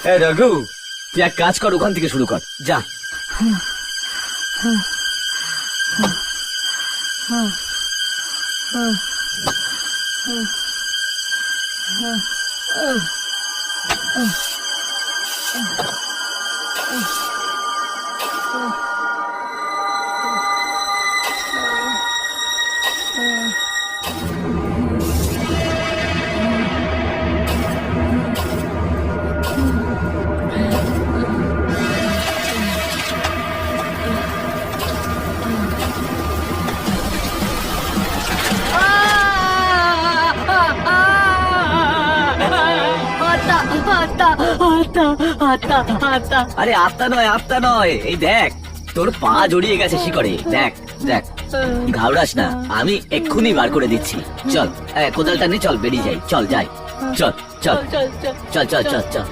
রঘু, তুই এক কাজ কর, ওখান থেকে শুরু কর, যা। আরে আত্মা নয়, আত্মা নয়, এই দেখ তোর পা জড়িয়ে গেছে শিকড়ে, দেখ দেখ। ঘাবড়াস না, আমি এক্ষুনি বার করে দিচ্ছি। চল কোদালটা নিয়ে চল, বেরিয়ে যাই, চল যাই, চল চল চল চল চল চল।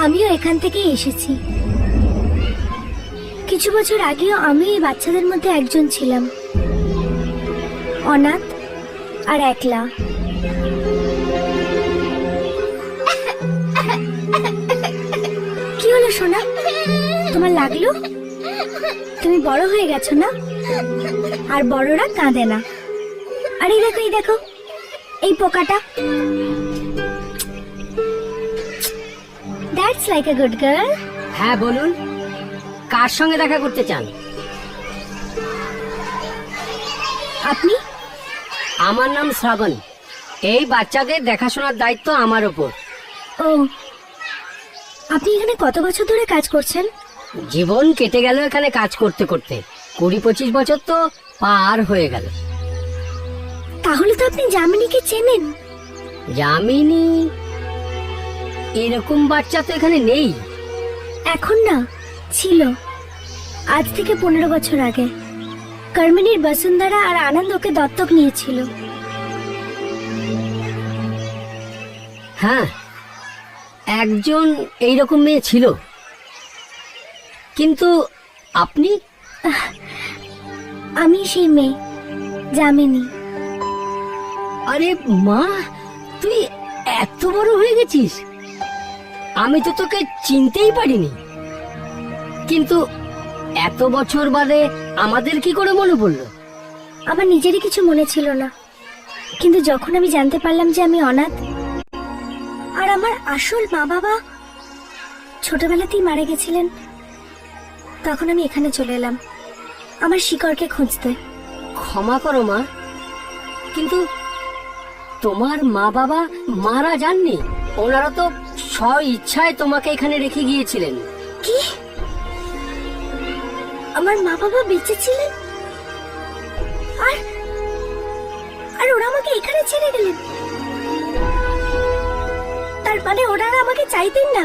আমিও এখান থেকেই এসেছি। কিছু বছর আগেও আমি এই বাচ্চাদের মধ্যে একজন ছিলাম, অনাথ আর একলা। কি হলো সোনা, তোমার লাগলো? তুমি বড় হয়ে গেছো না, আর বড়রা কাঁদে না। আর এই দেখো, এই দেখো, এই পোকাটা। That's like a good girl. হ্যাঁ বলুন, কার সঙ্গে দেখা করতে চান? আপনি? আমার নাম শ্রাবণ। এই বাচ্চাদের দেখাশোনার দায়িত্ব আমার ওপর। ও, আপনি এখানে কত বছর ধরে কাজ করছেন? জীবন কেটে গেল এখানে কাজ করতে করতে, 20-25 বছর তো পার হয়ে গেল। তাহলে তো আপনি যামিনীকে চেনেন। যামিনী? এরকম বাচ্চা তো এখানে নেই। এখন না, ছিল আজ থেকে 15 বছর আগে। কর্মিনীর বসুন্ধরা আর আনন্দ ওকে দত্তক নিয়েছিল। হ্যাঁ, একজন এইরকম মেয়ে ছিল। কিন্তু আপনি? আমি সেই মেয়ে, যামিনী। আরে মা, তুই এত বড় হয়ে গেছিস! আমি তো তোকে চিনতেই পারিনি। কিন্তু এত বছর বাদে আমাদের কি করে মনে পড়লো? আমার নিজেরই কিছু মনে ছিল না, কিন্তু যখন আমি জানতে পারলাম যে আমি অনাথ আর আমার আসল মা বাবা ছোটবেলাতেই মারা গেছিলেন, তখন আমি এখানে চলে এলাম আমার শিকড়কে খুঁজতে। ক্ষমা করো মা, কিন্তু তোমার মা বাবা মারা যাননি। ওনারা তো স্ব ইচ্ছায় তোমাকে এখানে রেখে গিয়েছিলেন। কি? আমার মা বাবা বেঁচে ছিলেন আর ওরা আমাকে এখানে ছেড়ে গেলেন? তার মানে ওনারা আমাকে চাইতেন না?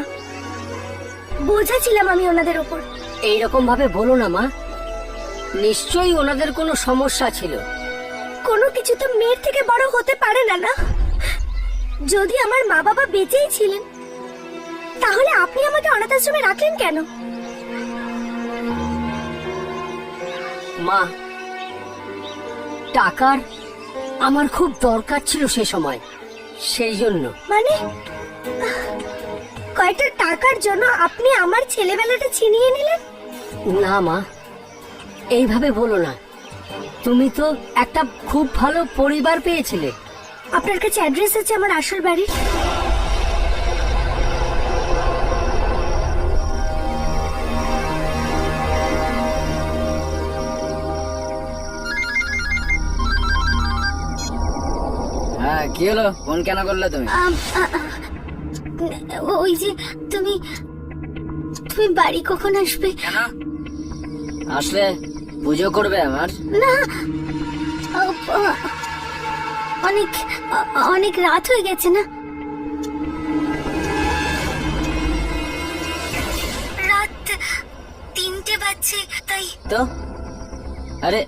বোঝা ছিলাম আমি ওনাদের ওপর। এইরকম ভাবে বলো না মা, নিশ্চয়ই ওনাদের কোনো সমস্যা ছিল। কোনো কিছু তো মেয়ের থেকে বড় হতে পারে না, না? যদি আমার মা বাবা বেঁচেই ছিলেন, তাহলে আপনি আমাকে অনাথ আশ্রমে রাখলেন কেন? মা, টাকার আমার খুব দরকার ছিল সে সময়, সেই জন্য। মানে কয়টা টাকার জন্য আপনি আমার ছেলেবেলাটা ছিনিয়ে নিলেন? না মা, এইভাবে বলো না। তুমি তো একটা খুব ভালো পরিবার পেয়েছিলে। আপনার কাছে অ্যাড্রেস আছে আমার আসল বাড়ির? হ্যাঁ, কি হলো? ফোন কেন করলে তুমি? ওই যে তুমি তুমি বাড়ি কখন আসবে? কেন আসলে পুজো করবে আমার? না, অনেক অনেক রাত হয়ে গেছে না? রাত 3টে বাজছে, তাই। তো আরে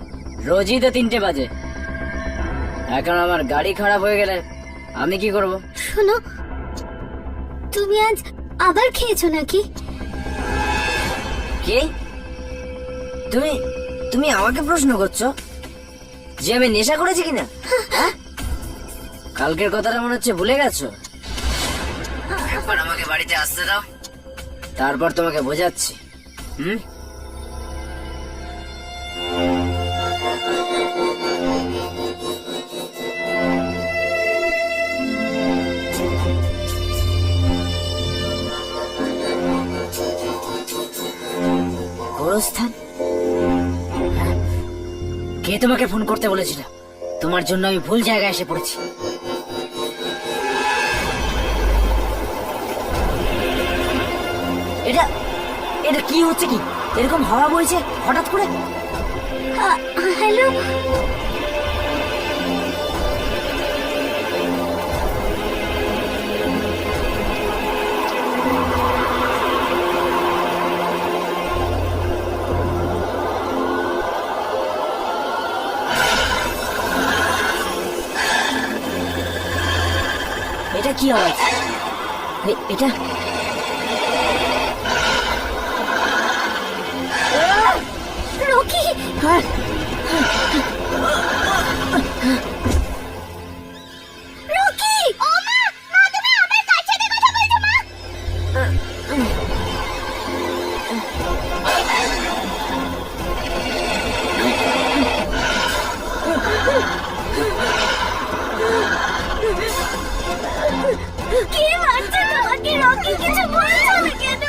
রোজই তো 3টে বাজে। এখন আমার গাড়ি খারাপ হয়ে গেলে আমি কি করব? শোনো, তুমি আজ আবার খেয়েছো নাকি? কি? তুমি তুমি আমাকে প্রশ্ন করছো যে আমি নেশা করেছি কিনা? হ্যাঁ? কালকের কথাটা মনে হচ্ছে ভুলে গেছো? একবার আমাকে বাড়িতে আসতে দাও, তারপর তোমাকে বোঝাচ্ছি। হুম? গোরস্থান? হ্যাঁ। কে তোমাকে ফোন করতে বলেছিল? তোমার জন্য আমি ভুল জায়গায় এসে পড়েছি। এটা এটা কি হচ্ছে? কি এরকম হাওয়া বইছে হঠাৎ করে? হ্যালো, এটা কি আওয়াজ? এটা রকি! রকি! ও মা, মা তুমি আমার কাছে থেকে কথা বলছো মা? কে মারছে তোমাকে? রকি, কিছু বলছো না কেন?